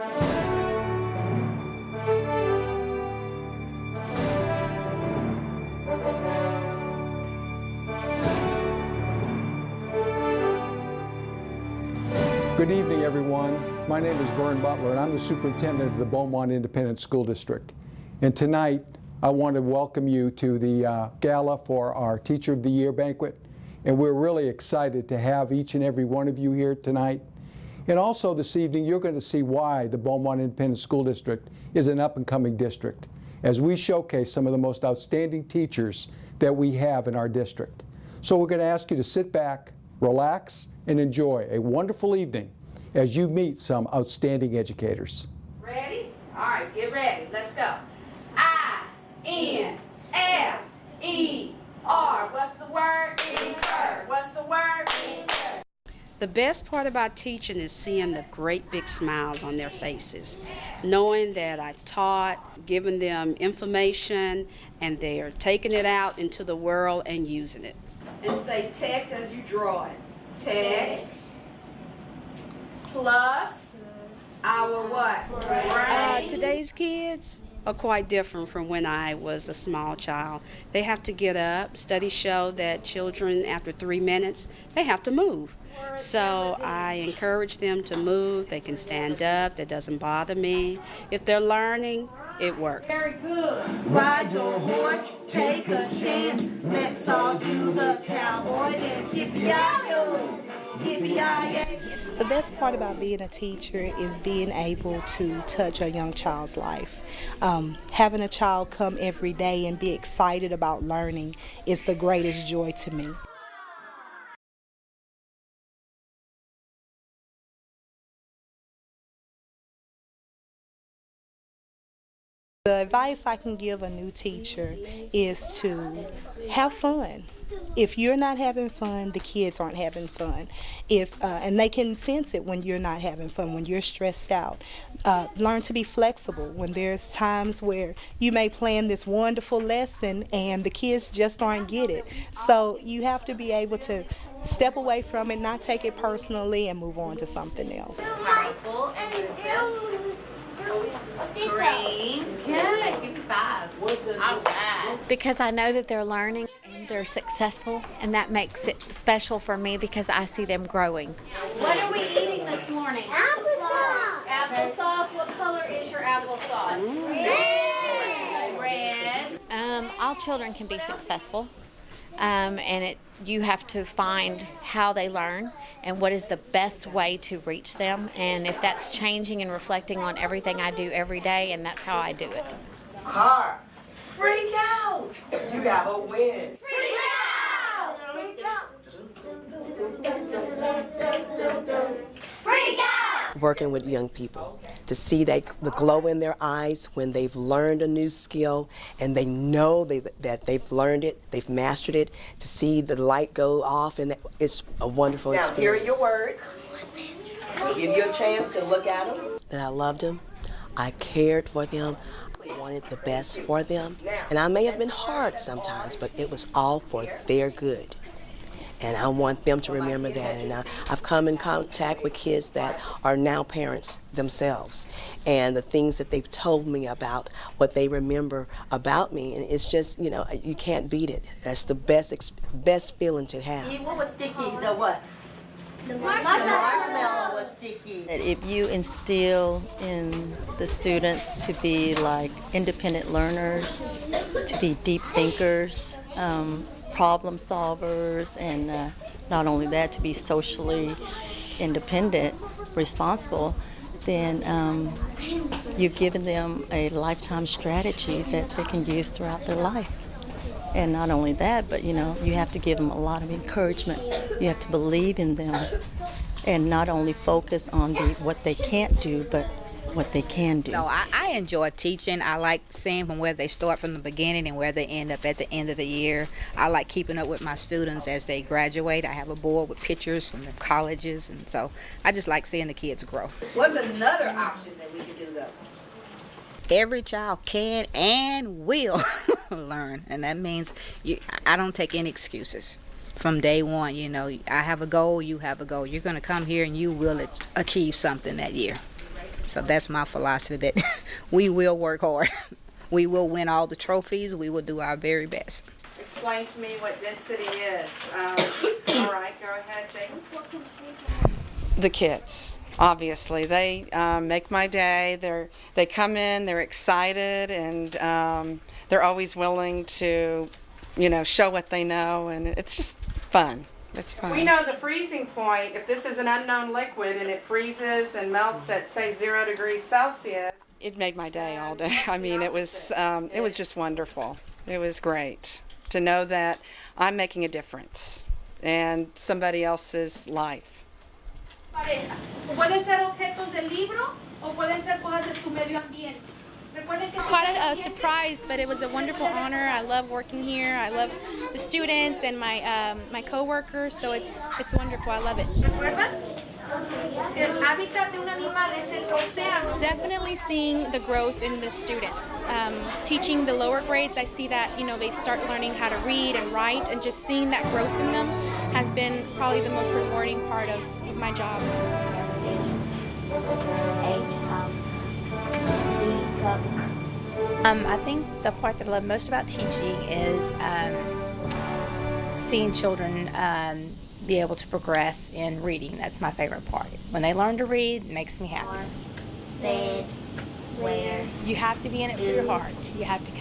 Good evening, everyone. My name is Vern Butler, and I'm the superintendent of the Beaumont Independent School District. And tonight, I want to welcome you to the gala for our Teacher of the Year banquet. And we're really excited to have each and every one of you here tonight. And also this evening, you're going to see why the Beaumont Independent School District is an up-and-coming district, as we showcase some of the most outstanding teachers that we have in our district. So we're going to ask you to sit back, relax, and enjoy a wonderful evening as you meet some outstanding educators. Ready? All right, get ready. Let's go. I-N-F-E-R. What's the word? Infer. What's the word? Infer. The best part about teaching is seeing the great big smiles on their faces, knowing that I've taught, given them information, and they are taking it out into the world and using it. And say text as you draw it. Text plus our what? Brain. Today's kids are quite different from when I was a small child. They have to get up. Studies show that children, after 3 minutes, they have to move. So I encourage them to move. They can stand up. That doesn't bother me. If they're learning, it works. Very good. Ride your horse, take a chance. Let's all do the cowboy dance. Yippee-yi-yo, yippee-yi-yay. The best part about being a teacher is being able to touch a young child's life. Having a child come every day and be excited about learning is the greatest joy to me. The advice I can give a new teacher is to have fun. If you're not having fun, the kids aren't having fun. And they can sense it when you're not having fun, when you're stressed out. Learn to be flexible when there's times where you may plan this wonderful lesson and the kids just aren't get it. So you have to be able to step away from it, not take it personally, and move on to something else. Purple. Green. Good. Give me 5. All right. Because I know that they're learning and they're successful, and that makes it special for me because I see them growing. What are we eating this morning? Applesauce. Applesauce. What color is your applesauce? Red. Red. All children can be successful, and you have to find how they learn and what is the best way to reach them, and if that's changing and reflecting on everything I do every day, and that's how I do it. Car, freak out. You have a win. Freak out. Freak out. Freak out. Working with young people, to see the glow in their eyes when they've learned a new skill and they know that they've learned it, they've mastered it, to see the light go off, and it's a wonderful experience. Now, here are your words. I'll give you a chance to look at them. That I loved them, I cared for them, I wanted the best for them, and I may have been hard sometimes, but it was all for their good. And I want them to remember that. And I've come in contact with kids that are now parents themselves, and the things that they've told me about what they remember about me, and it's just, you can't beat it. That's the best feeling to have. What was sticky? The what? The marshmallow was sticky. If you instill in the students to be like independent learners, to be deep thinkers, problem solvers, and not only that, to be socially independent, responsible, then you've given them a lifetime strategy that they can use throughout their life. And not only that, but you have to give them a lot of encouragement. You have to believe in them, and not only focus on what they can't do, but what they can do. No, I enjoy teaching. I like seeing from where they start from the beginning and where they end up at the end of the year. I like keeping up with my students as they graduate. I have a board with pictures from the colleges, and so I just like seeing the kids grow. What's another option that we could do though? Every child can and will learn, and that means I don't take any excuses. From day one, I have a goal, you have a goal. You're going to come here and you will achieve something that year. So that's my philosophy, that we will work hard. We will win all the trophies. We will do our very best. Explain to me what density is. All right, go ahead, Jacob. The kids, obviously, they make my day. They come in, they're excited, and they're always willing to, show what they know, and it's just fun. It's fun. We know the freezing point. If this is an unknown liquid and it freezes and melts at, say, 0 degrees Celsius. It made my day all day. I mean, it was just wonderful. It was great to know that I'm making a difference in somebody else's life. Pueden ser objetos del libro o pueden ser cosas de su medio ambiente. It's quite a surprise, but it was a wonderful honor. I love working here. I love the students and my co-workers, so it's wonderful. I love it. Si el hábitat de un animal es el océano. Definitely seeing the growth in the students. Teaching the lower grades, I see that they start learning how to read and write, and just seeing that growth in them has been probably the most rewarding part of my job. I think the part that I love most about teaching is seeing children be able to progress in reading. That's my favorite part. When they learn to read, it makes me happy. Said, where. You have to be in it for your heart. You have to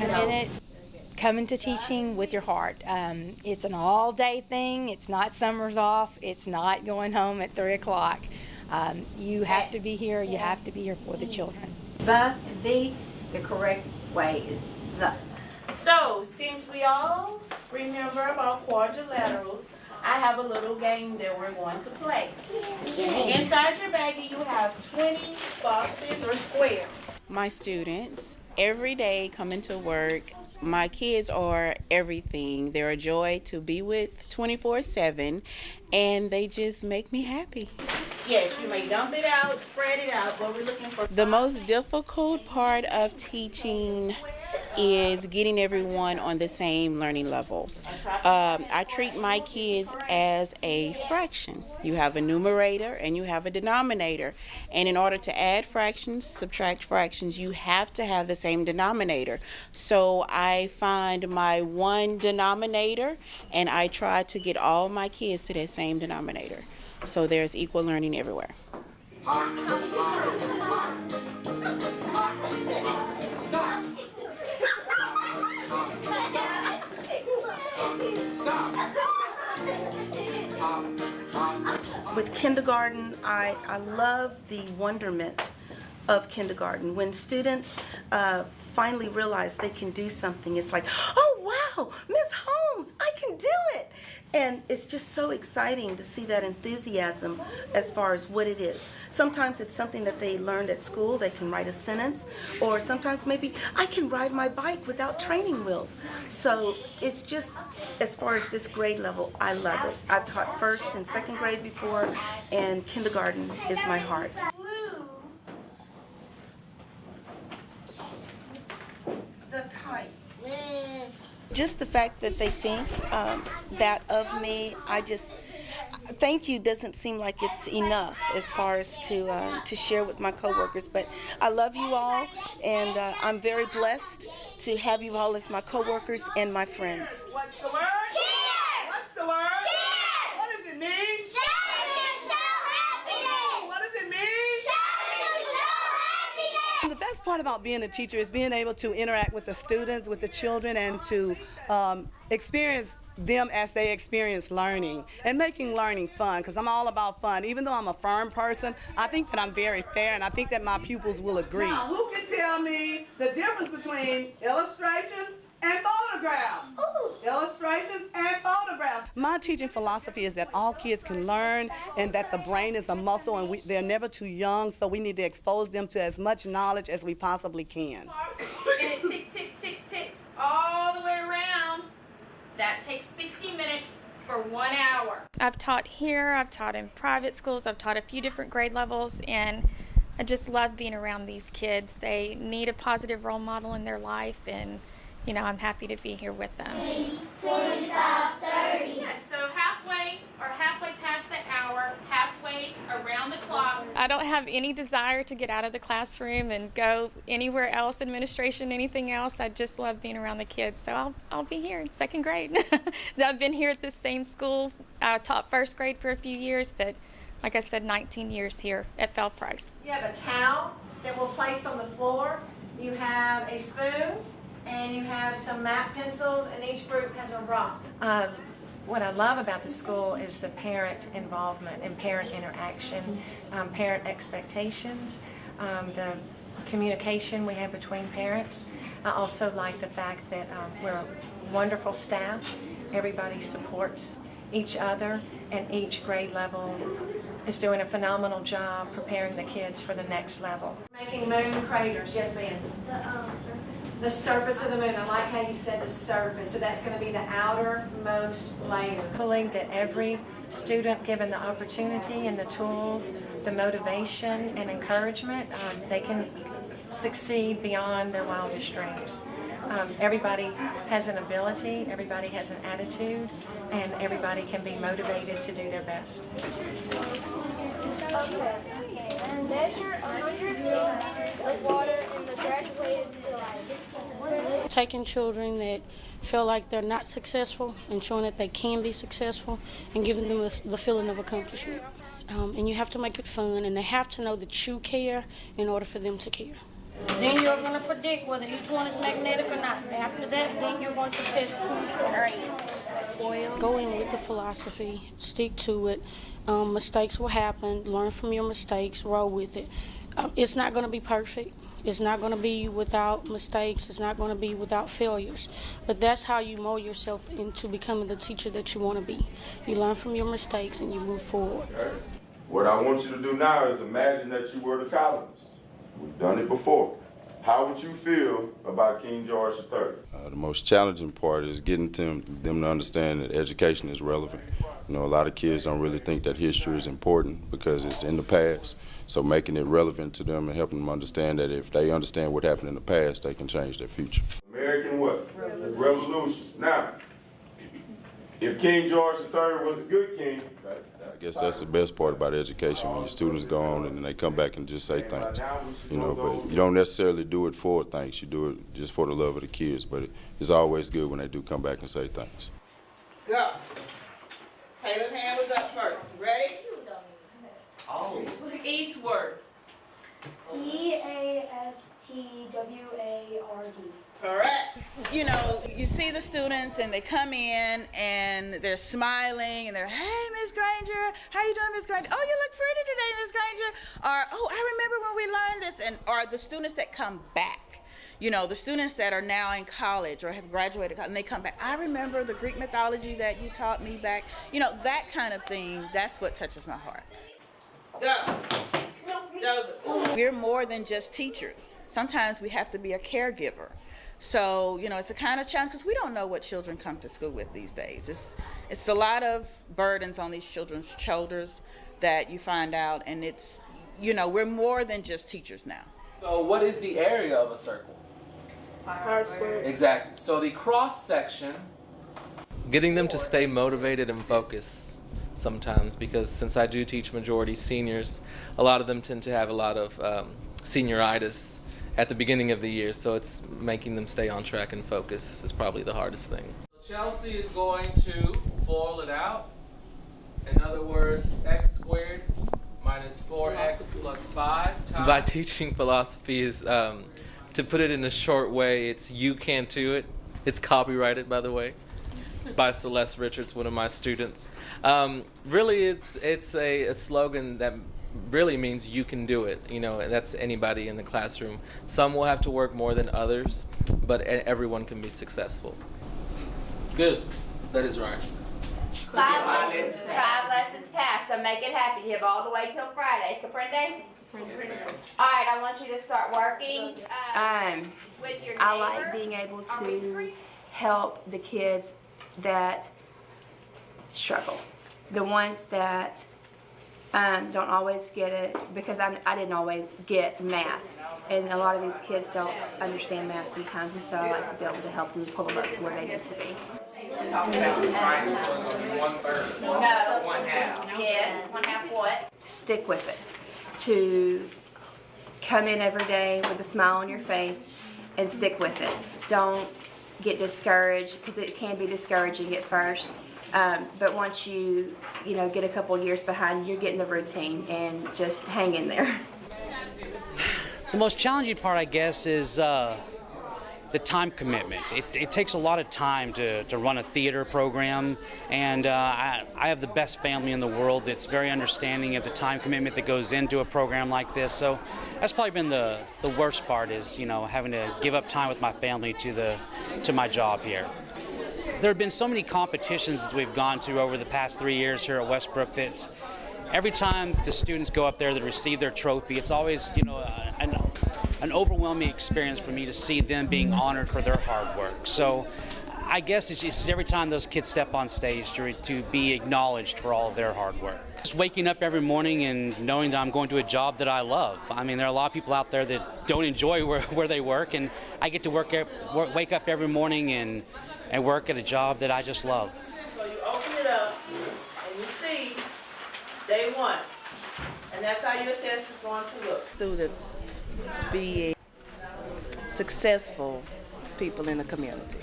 come into teaching with your heart. It's an all-day thing. It's not summers off. It's not going home at 3 o'clock. You have to be here. You have to be here for the children. The correct way is the. So, since we all remember about quadrilaterals, I have a little game that we're going to play. Inside your baggie, you have 20 boxes or squares. My students every day come into work. My kids are everything. They're a joy to be with 24/7, and they just make me happy. Yes, you may dump it out, spread it out, but we're looking for. The most difficult part of teaching is getting everyone on the same learning level. I treat my kids as a fraction. You have a numerator and you have a denominator. And in order to add fractions, subtract fractions, you have to have the same denominator. So I find my one denominator and I try to get all my kids to that same denominator. So there's equal learning everywhere. Stop. With kindergarten, I love the wonderment of kindergarten. When students finally realize they can do something, it's like, oh wow, Miss Holmes, I can do it. And it's just so exciting to see that enthusiasm as far as what it is. Sometimes it's something that they learned at school. They can write a sentence, or sometimes maybe I can ride my bike without training wheels. So it's just, as far as this grade level, I love it. I've taught first and second grade before, and kindergarten is my heart. The kite. Just the fact that they think that of me, thank you doesn't seem like it's enough as far as to share with my coworkers. But I love you all, and I'm very blessed to have you all as my coworkers and my friends. What's the word? Cheer! What's the word? Cheer! What does it mean? What does it mean? The best part about being a teacher is being able to interact with the students, with the children, and to experience them as they experience learning and making learning fun, because I'm all about fun. Even though I'm a firm person, I think that I'm very fair, and I think that my pupils will agree. Now, who can tell me the difference between illustrations and photographs? Illustrations and photographs. My teaching philosophy is that all kids can learn, and that the brain is a muscle, and they're never too young, so we need to expose them to as much knowledge as we possibly can. And it tick, tick, tick, ticks all the way around. That takes 60 minutes for 1 hour. I've taught here, I've taught in private schools, I've taught a few different grade levels, and I just love being around these kids. They need a positive role model in their life, and I'm happy to be here with them. 25, 30. Yes, so halfway past the hour, halfway around the clock. I don't have any desire to get out of the classroom and go anywhere else, administration, anything else. I just love being around the kids. So I'll be here in second grade. I've been here at the same school. I taught first grade for a few years, but like I said, 19 years here at Fell Price. You have a towel that we'll place on the floor. You have a spoon, and you have some map pencils, and each group has a rock. What I love about the school is the parent involvement and parent interaction, parent expectations, the communication we have between parents. I also like the fact that we're a wonderful staff. Everybody supports each other, and each grade level is doing a phenomenal job preparing the kids for the next level. Making moon craters, yes ma'am? The surface of the moon. I like how you said the surface. So that's going to be the outermost layer. I believe that every student, given the opportunity and the tools, the motivation and encouragement, they can succeed beyond their wildest dreams. Everybody has an ability, everybody has an attitude, and everybody can be motivated to do their best. Measure 100 milliliters of water in the graduated slide. Taking children that feel like they're not successful and showing that they can be successful and giving them the feeling of accomplishment. And you have to make it fun, and they have to know that you care in order for them to care. Then you're going to predict whether each one is magnetic or not. After that, then you're going to test Go in with the philosophy, stick to it. Mistakes will happen. Learn from your mistakes. Roll with it. It's not going to be perfect. It's not going to be without mistakes. It's not going to be without failures. But that's how you mold yourself into becoming the teacher that you want to be. You learn from your mistakes and you move forward. What I want you to do now is imagine that you were the colonists. We've done it before. How would you feel about King George III? The most challenging part is getting them to understand that education is relevant. You know, a lot of kids don't really think that history is important because it's in the past. So making it relevant to them and helping them understand that if they understand what happened in the past, they can change their future. American what? Revolution. Now, if King George III was a good king, I guess that's the best part about education, when your students go on and then they come back and just say thanks. You know, but you don't necessarily do it for thanks. You do it just for the love of the kids. But it's always good when they do come back and say thanks. Go. Taylor's hand was up first. Ready? Oh. Eastward. EASTWARD. Correct. You know, you see the students and they come in and they're smiling and they're, hey, Miss Granger, how you doing, Miss Granger? Oh, you look pretty today, Miss Granger. Or, oh, I remember when we learned this. And or the students that come back. You know, the students that are now in college or have graduated and they come back. I remember the Greek mythology that you taught me back. You know, that kind of thing, that's what touches my heart. Go. Joseph. We're more than just teachers. Sometimes we have to be a caregiver. So, you know, it's a kind of challenge because we don't know what children come to school with these days. It's a lot of burdens on these children's shoulders that you find out, and it's, you know, we're more than just teachers now. So what is the area of a circle? Exactly. So the cross section, getting them to stay motivated and focused sometimes, because since I do teach majority seniors, a lot of them tend to have a lot of senioritis at the beginning of the year, so it's making them stay on track and focus is probably the hardest thing. Chelsea is going to FOIL it out. In other words, x squared minus 4x plus 5 times. By teaching philosophy is, to put it in a short way, it's You Can't Do It. It's copyrighted, by the way, by Celeste Richards, one of my students. Really, it's a slogan that really means you can do it. You know, and that's anybody in the classroom. Some will have to work more than others, but everyone can be successful. Good. That is right. 5 lessons passed, so make it happen. You have all the way till Friday. Comprende? All right, I want you to start working with your neighbor. I like being able to help the kids that struggle. The ones that don't always get it, because I didn't always get math. And a lot of these kids don't understand math sometimes, and so I like to be able to help them pull them up to where they need to be. No. 1/3. No. 1/2. Yes. 1/2 what? Stick with it. to come in every day with a smile on your face and stick with it. Don't get discouraged, because it can be discouraging at first. But once you get a couple years behind, you're getting the routine, and just hang in there. The most challenging part, I guess, is the time commitment. It takes a lot of time to run a theater program, and I have the best family in the world that's very understanding of the time commitment that goes into a program like this. So that's probably been the worst part, is having to give up time with my family to my job here. There have been so many competitions that we've gone to over the past 3 years here at Westbrook that every time the students go up there to receive their trophy, it's always an overwhelming experience for me to see them being honored for their hard work. So I guess it's just every time those kids step on stage to be acknowledged for all of their hard work. Just waking up every morning and knowing that I'm going to a job that I love. I mean, there are a lot of people out there that don't enjoy where they work, and I get to wake up every morning and work at a job that I just love. So you open it up and you see day one, and that's how your test is going to look. Students be successful people in the community.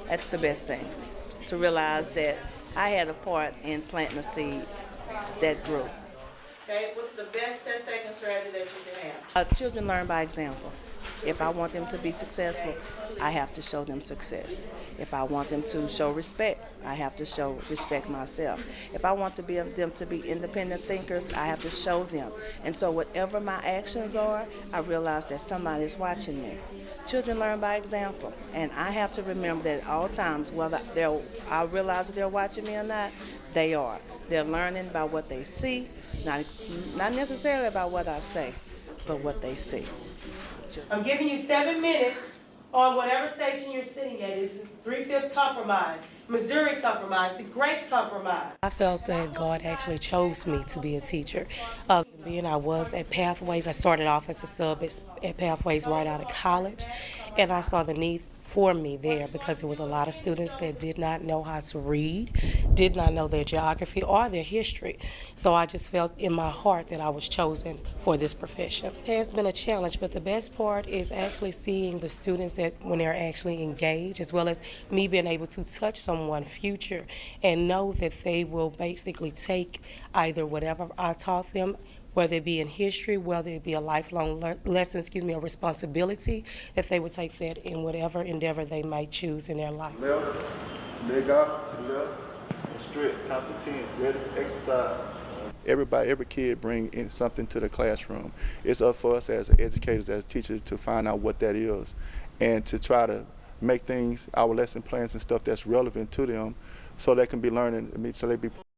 That's the best thing, to realize that I had a part in planting a seed that grew. Okay, what's the best test taking strategy that you can have? Children learn by example. If I want them to be successful, I have to show them success. If I want them to show respect, I have to show respect myself. If I want them to be independent thinkers, I have to show them. And so whatever my actions are, I realize that somebody's watching me. Children learn by example, and I have to remember that at all times, whether I realize that they're watching me or not, they are. They're learning by what they see, not necessarily about what I say, but what they see. I'm giving you 7 minutes on whatever station you're sitting at. It's the 3/5 compromise, Missouri compromise, the Great Compromise. I felt that God actually chose me to be a teacher. Being I was at Pathways, I started off as a sub at Pathways right out of college, and I saw the need for me there because there was a lot of students that did not know how to read, did not know their geography or their history. So I just felt in my heart that I was chosen for this profession. It has been a challenge, but the best part is actually seeing the students that when they're actually engaged, as well as me being able to touch someone's future and know that they will basically take either whatever I taught them, whether it be in history, whether it be a lifelong lesson, a responsibility, that they would take that in whatever endeavor they might choose in their life. Left, leg out to the left, and straight, count to 10, ready, exercise. Every kid bring in something to the classroom. It's up for us as educators, as teachers, to find out what that is and to try to make things, our lesson plans and stuff that's relevant to them so they can be learning, so they be